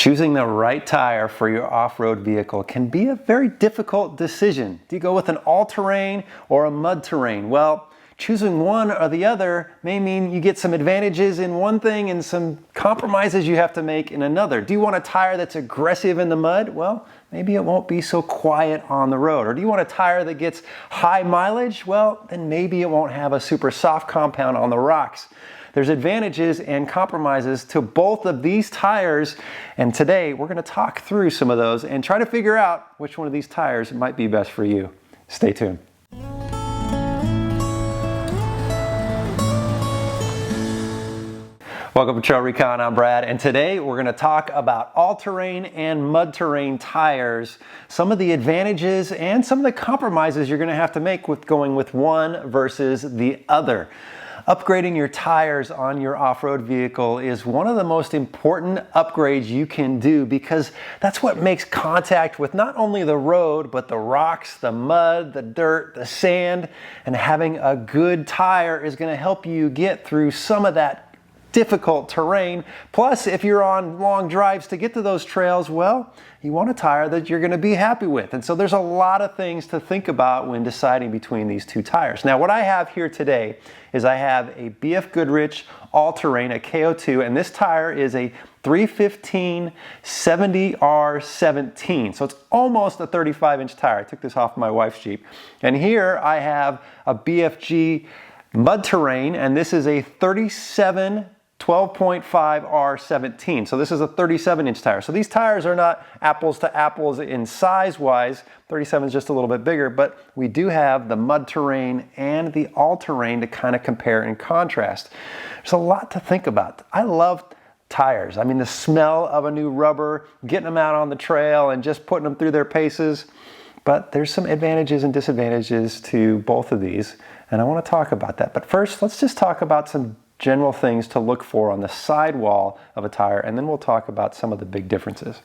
Choosing the right tire for your off-road vehicle can be a very difficult decision. Do you go with an all-terrain or a mud terrain? Well, choosing one or the other may mean you get some advantages in one thing and some compromises you have to make in another. Do you want a tire that's aggressive in the mud? Well, maybe it won't be so quiet on the road. Or do you want a tire that gets high mileage? Well, then maybe it won't have a super soft compound on the rocks. There's advantages and compromises to both of these tires, and today we're going to talk through some of those and try to figure out which one of these tires might be best for you. Stay tuned. Welcome to TrailRecon, I'm Brad, and today we're going to talk about all-terrain and mud-terrain tires, some of the advantages and some of the compromises you're going to have to make with going with one versus the other. Upgrading your tires on your off-road vehicle is one of the most important upgrades you can do because that's what makes contact with not only the road, but the rocks, the mud, the dirt, the sand, and having a good tire is going to help you get through some of that difficult terrain. Plus, if you're on long drives to get to those trails, well, you want a tire that you're going to be happy with. And so there's a lot of things to think about when deciding between these two tires. Now, what I have here today is I have a BF Goodrich all-terrain, a KO2, and this tire is a 315 70R17. So it's almost a 35-inch tire. I took this off my wife's Jeep. And here I have a BFG mud terrain, and this is a 37 12.5 R17. So this is a 37-inch tire. So these tires are not apples to apples in size-wise. 37 is just a little bit bigger, but we do have the mud terrain and the all-terrain to kind of compare and contrast. There's a lot to think about. I love tires. I mean, the smell of a new rubber, getting them out on the trail and just putting them through their paces. But there's some advantages and disadvantages to both of these, and I want to talk about that. But first, let's just talk about some general things to look for on the sidewall of a tire, and then we'll talk about some of the big differences.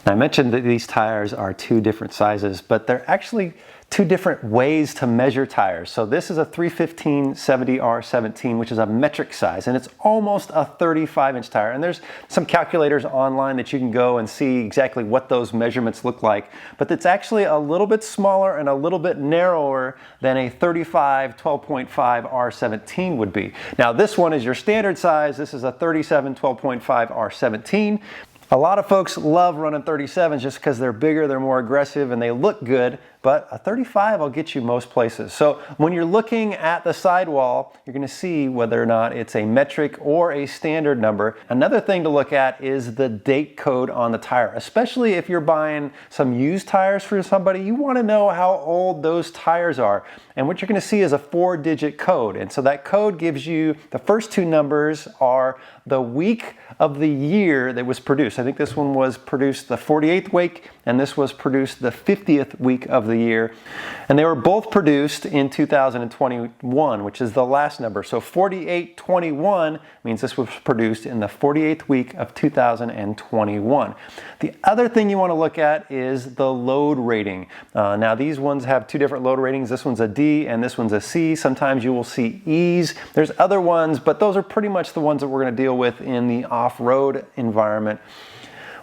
Now, I mentioned that these tires are two different sizes, but they're actually two different ways to measure tires. So this is a 315 70R17, which is a metric size, and it's almost a 35-inch tire. And there's some calculators online that you can go and see exactly what those measurements look like. But it's actually a little bit smaller and a little bit narrower than a 35 12.5 R17 would be. Now, this one is your standard size. This is a 37 12.5 R17. A lot of folks love running 37s just because they're bigger, they're more aggressive, and they look good, but a 35 will get you most places. So when you're looking at the sidewall, you're going to see whether or not it's a metric or a standard number. Another thing to look at is the date code on the tire, especially if you're buying some used tires for somebody. You want to know how old those tires are. And what you're going to see is a 4-digit code. And so that code gives you, the first two numbers are the week of the year that was produced. I think this one was produced the 48th week, and this was produced the 50th week of the year. And they were both produced in 2021, which is the last number. So 4821 means this was produced in the 48th week of 2021. The other thing you want to look at is the load rating. Now, these ones have two different load ratings. This one's a D and this one's a C. Sometimes you will see E's. There's other ones, but those are pretty much the ones that we're going to deal with in the off-road environment.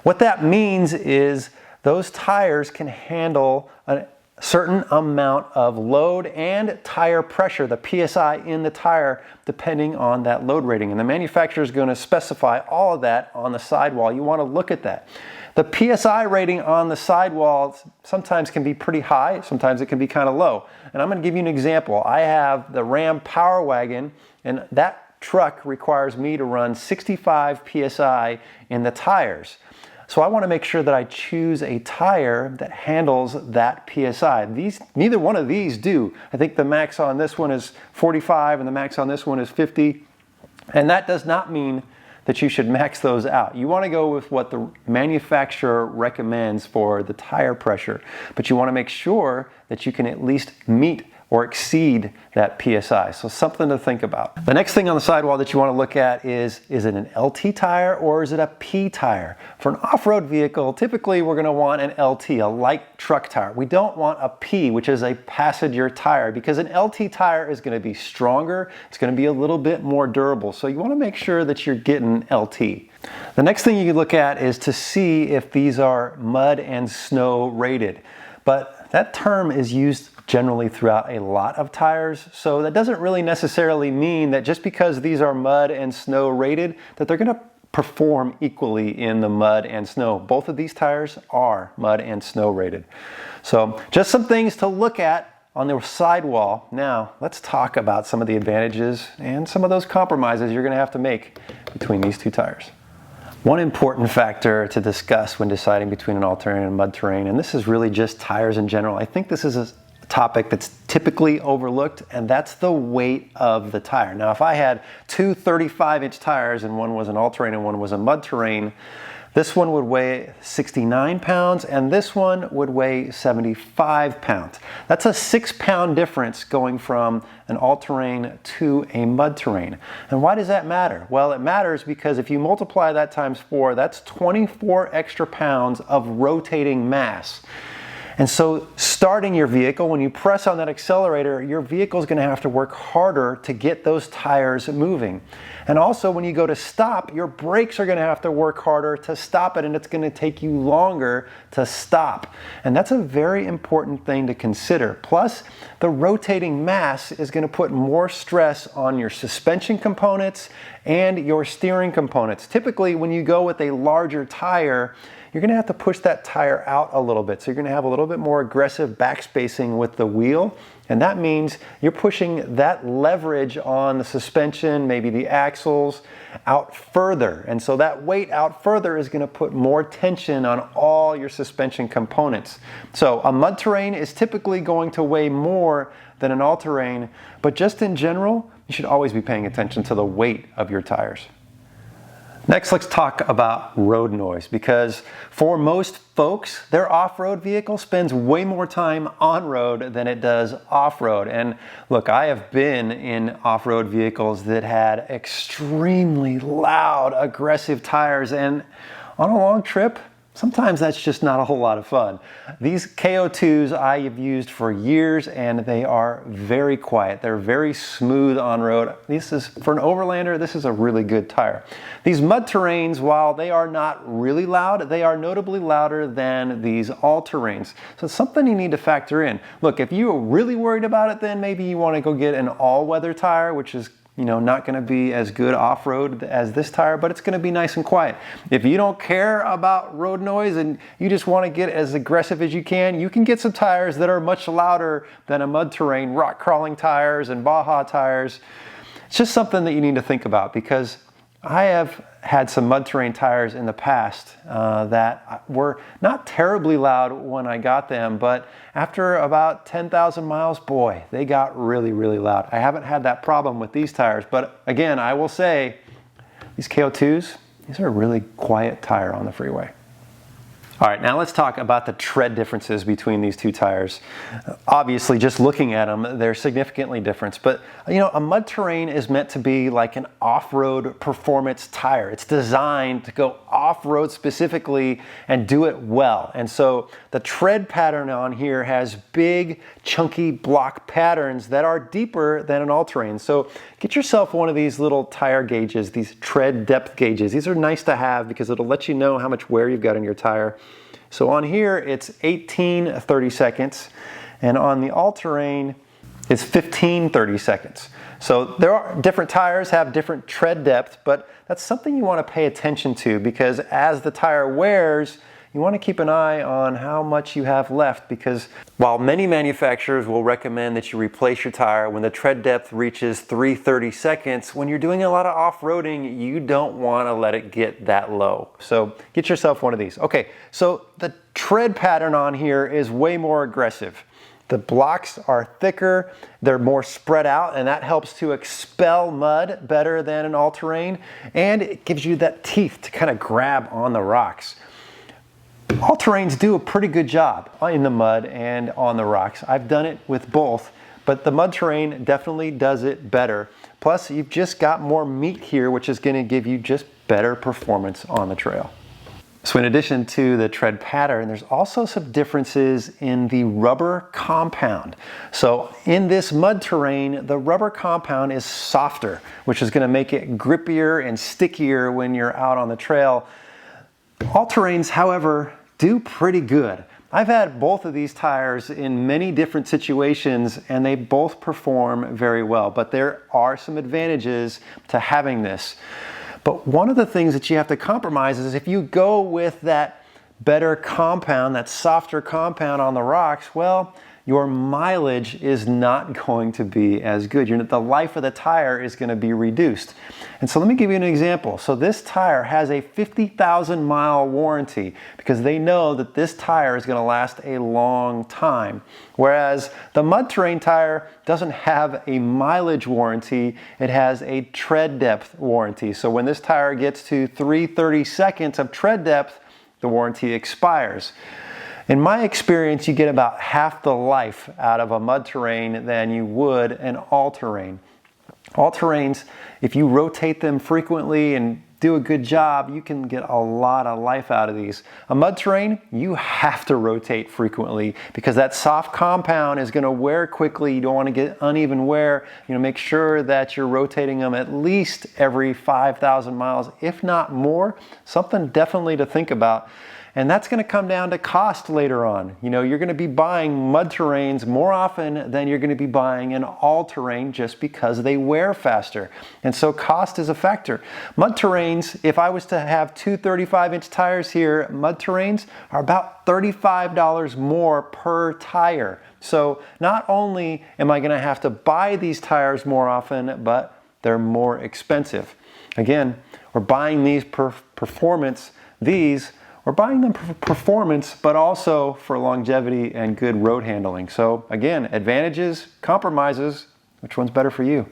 What that means is those tires can handle a certain amount of load and tire pressure, the PSI in the tire, depending on that load rating. And the manufacturer is going to specify all of that on the sidewall. You want to look at that. The PSI rating on the sidewall sometimes can be pretty high, sometimes it can be kind of low. And I'm going to give you an example. I have the Ram Power Wagon, and that truck requires me to run 65 PSI in the tires. So I want to make sure that I choose a tire that handles that PSI. Neither one of these do. I think the max on this one is 45 and the max on this one is 50. And that does not mean that you should max those out. You want to go with what the manufacturer recommends for the tire pressure, but you want to make sure that you can at least meet or exceed that PSI. So something to think about. The next thing on the sidewall that you want to look at is it an LT tire or is it a P tire? For an off-road vehicle, typically we're going to want an LT, a light truck tire. We don't want a P, which is a passenger tire, because an LT tire is going to be stronger. It's going to be a little bit more durable. So you want to make sure that you're getting LT. The next thing you can look at is to see if these are mud and snow rated. But that term is used generally throughout a lot of tires, so that doesn't really necessarily mean that just because these are mud and snow rated that they're going to perform equally in the mud and snow. Both of these tires are mud and snow rated. So just some things to look at on the sidewall. Now let's talk about some of the advantages and some of those compromises you're going to have to make between these two tires. One important factor to discuss when deciding between an all-terrain and mud terrain, and this is really just tires in general. I think this is a topic that's typically overlooked, and that's the weight of the tire. Now, if I had two 35-inch tires and one was an all-terrain and one was a mud terrain, this one would weigh 69 pounds and this one would weigh 75 pounds. That's a 6-pound difference going from an all-terrain to a mud terrain. And why does that matter? Well, it matters because if you multiply that times 4, that's 24 extra pounds of rotating mass. And so starting your vehicle, when you press on that accelerator, your vehicle is going to have to work harder to get those tires moving. And also when you go to stop, your brakes are going to have to work harder to stop it, and it's going to take you longer to stop. And that's a very important thing to consider. Plus, the rotating mass is going to put more stress on your suspension components and your steering components. Typically, when you go with a larger tire, you're going to have to push that tire out a little bit. So you're going to have a little bit more aggressive backspacing with the wheel. And that means you're pushing that leverage on the suspension, maybe the axles, out further. And so that weight out further is going to put more tension on all your suspension components. So a mud terrain is typically going to weigh more than an all-terrain, but just in general, you should always be paying attention to the weight of your tires. Next, let's talk about road noise, because for most folks, their off-road vehicle spends way more time on-road than it does off-road. And look, I have been in off-road vehicles that had extremely loud, aggressive tires, and on a long trip, sometimes that's just not a whole lot of fun. These KO2s I have used for years, and they are very quiet. They're very smooth on road. This is, for an overlander, this is a really good tire. These mud terrains, while they are not really loud, they are notably louder than these all-terrains. So it's something you need to factor in. Look, if you're really worried about it, then maybe you want to go get an all-weather tire, which is not going to be as good off-road as this tire, but it's going to be nice and quiet. If you don't care about road noise and you just want to get as aggressive as you can get some tires that are much louder than a mud terrain, rock crawling tires and Baja tires. It's just something that you need to think about, because I have had some mud terrain tires in the past that were not terribly loud when I got them, but after about 10,000 miles, boy, they got really, really loud. I haven't had that problem with these tires, but again, I will say these KO2s, these are a really quiet tire on the freeway. All right, now let's talk about the tread differences between these two tires. Obviously, just looking at them, they're significantly different. But, a mud terrain is meant to be like an off-road performance tire. It's designed to go off-road specifically and do it well. And so the tread pattern on here has big, chunky block patterns that are deeper than an all-terrain. So get yourself one of these little tire gauges, these tread depth gauges. These are nice to have because it'll let you know how much wear you've got in your tire. So on here, it's 18 30-seconds, and on the all-terrain, it's 15 30-seconds. So there are different tires have different tread depth, but that's something you want to pay attention to, because as the tire wears, you want to keep an eye on how much you have left, because while many manufacturers will recommend that you replace your tire when the tread depth reaches 3 30-seconds, when you're doing a lot of off-roading, you don't want to let it get that low. So get yourself one of these. Okay, so the tread pattern on here is way more aggressive. The blocks are thicker, they're more spread out, and that helps to expel mud better than an all-terrain, and it gives you that teeth to kind of grab on the rocks. All-terrains do a pretty good job in the mud and on the rocks. I've done it with both, but the mud terrain definitely does it better. Plus, you've just got more meat here, which is going to give you just better performance on the trail. So in addition to the tread pattern, there's also some differences in the rubber compound. So in this mud terrain, the rubber compound is softer, which is going to make it grippier and stickier when you're out on the trail. All terrains, however, do pretty good. I've had both of these tires in many different situations and they both perform very well, but there are some advantages to having this. But one of the things that you have to compromise is if you go with that better compound, that softer compound on the rocks, well, your mileage is not going to be as good. The life of the tire is going to be reduced. And so let me give you an example. So this tire has a 50,000 mile warranty because they know that this tire is going to last a long time. Whereas the mud terrain tire doesn't have a mileage warranty, it has a tread depth warranty. So when this tire gets to 3/32 of tread depth, the warranty expires. In my experience, you get about half the life out of a mud terrain than you would an all-terrain. All-terrains, if you rotate them frequently and do a good job, you can get a lot of life out of these. A mud terrain, you have to rotate frequently because that soft compound is going to wear quickly. You don't want to get uneven wear. Make sure that you're rotating them at least every 5,000 miles, if not more. Something definitely to think about. And that's going to come down to cost later on. You're going to be buying mud terrains more often than you're going to be buying an all-terrain just because they wear faster. And so cost is a factor. Mud terrains, if I was to have two 35-inch tires here, mud terrains are about $35 more per tire. So not only am I going to have to buy these tires more often, but they're more expensive. Again, we're buying these we're buying them for performance, but also for longevity and good road handling. So again, advantages, compromises, which one's better for you?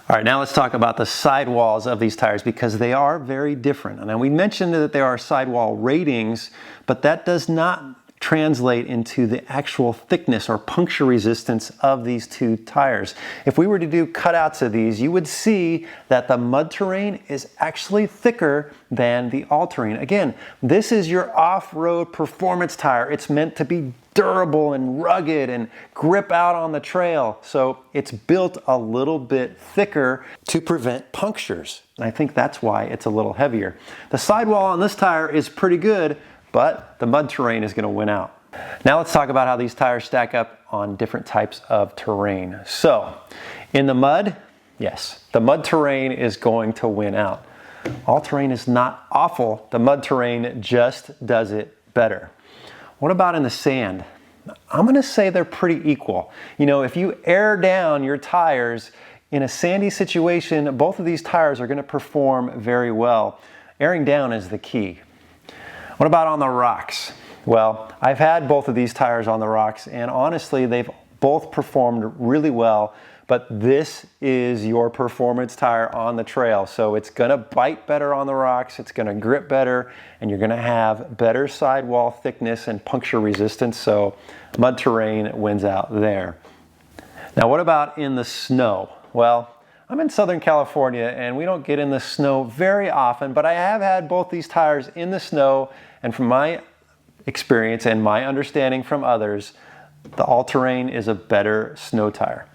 All right, now let's talk about the sidewalls of these tires because they are very different. And we mentioned that there are sidewall ratings, but that does not translate into the actual thickness or puncture resistance of these two tires. If we were to do cutouts of these, you would see that the mud terrain is actually thicker than the all-terrain. Again, this is your off-road performance tire. It's meant to be durable and rugged and grip out on the trail. So it's built a little bit thicker to prevent punctures. And I think that's why it's a little heavier. The sidewall on this tire is pretty good, but the mud terrain is going to win out. Now let's talk about how these tires stack up on different types of terrain. So in the mud, yes, the mud terrain is going to win out. All terrain is not awful. The mud terrain just does it better. What about in the sand? I'm going to say they're pretty equal. If you air down your tires in a sandy situation, both of these tires are going to perform very well. Airing down is the key. What about on the rocks? Well, I've had both of these tires on the rocks and honestly, they've both performed really well, but this is your performance tire on the trail. So it's gonna bite better on the rocks, it's gonna grip better, and you're gonna have better sidewall thickness and puncture resistance. So mud terrain wins out there. Now, what about in the snow? Well, I'm in Southern California and we don't get in the snow very often, but I have had both these tires in the snow, and from my experience and my understanding from others, the all-terrain is a better snow tire.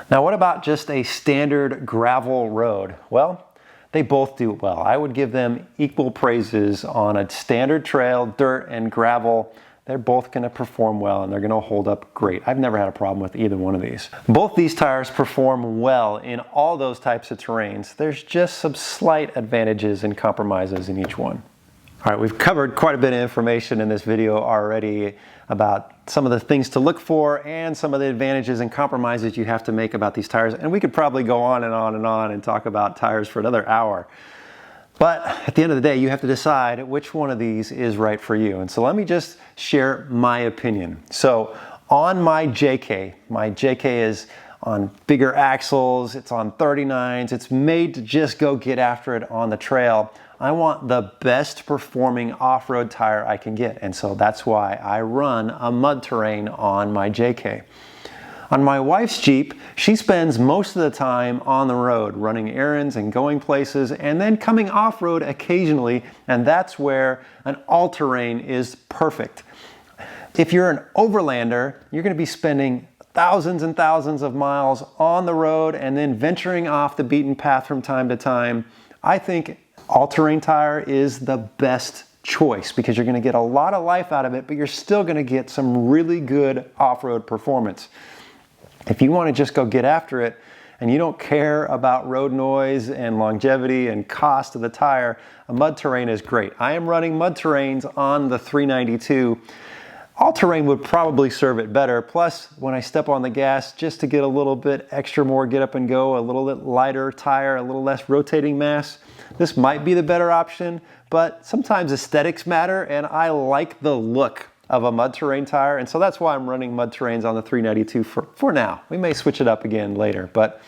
Now, what about just a standard gravel road? Well, they both do well. I would give them equal praises on a standard trail, dirt and gravel. They're both going to perform well and they're going to hold up great. I've never had a problem with either one of these. Both these tires perform well in all those types of terrains. There's just some slight advantages and compromises in each one. All right, we've covered quite a bit of information in this video already about some of the things to look for and some of the advantages and compromises you have to make about these tires. And we could probably go on and on and on and talk about tires for another hour. But at the end of the day, you have to decide which one of these is right for you. And so let me just share my opinion. So on my JK is on bigger axles, it's on 39s, it's made to just go get after it on the trail. I want the best performing off-road tire I can get. And so that's why I run a mud terrain on my JK. On my wife's Jeep, she spends most of the time on the road, running errands and going places, and then coming off-road occasionally, and that's where an all-terrain is perfect. If you're an overlander, you're going to be spending thousands and thousands of miles on the road and then venturing off the beaten path from time to time. I think all-terrain tire is the best choice because you're going to get a lot of life out of it, but you're still going to get some really good off-road performance. If you want to just go get after it and you don't care about road noise and longevity and cost of the tire, a mud terrain is great. I am running mud terrains on the 392. All-terrain would probably serve it better. Plus, when I step on the gas, just to get a little bit extra more get up and go, a little bit lighter tire, a little less rotating mass, this might be the better option, but sometimes aesthetics matter, and I like the look of a mud terrain tire, and so that's why I'm running mud terrains on the 392 for now. We may switch it up again later, but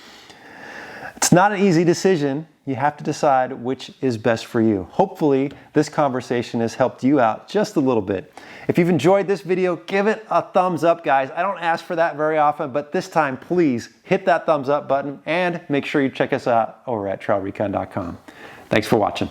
it's not an easy decision. You have to decide which is best for you. Hopefully, this conversation has helped you out just a little bit. If you've enjoyed this video, give it a thumbs up, guys. I don't ask for that very often, but this time, please hit that thumbs up button and make sure you check us out over at TrailRecon.com. Thanks for watching.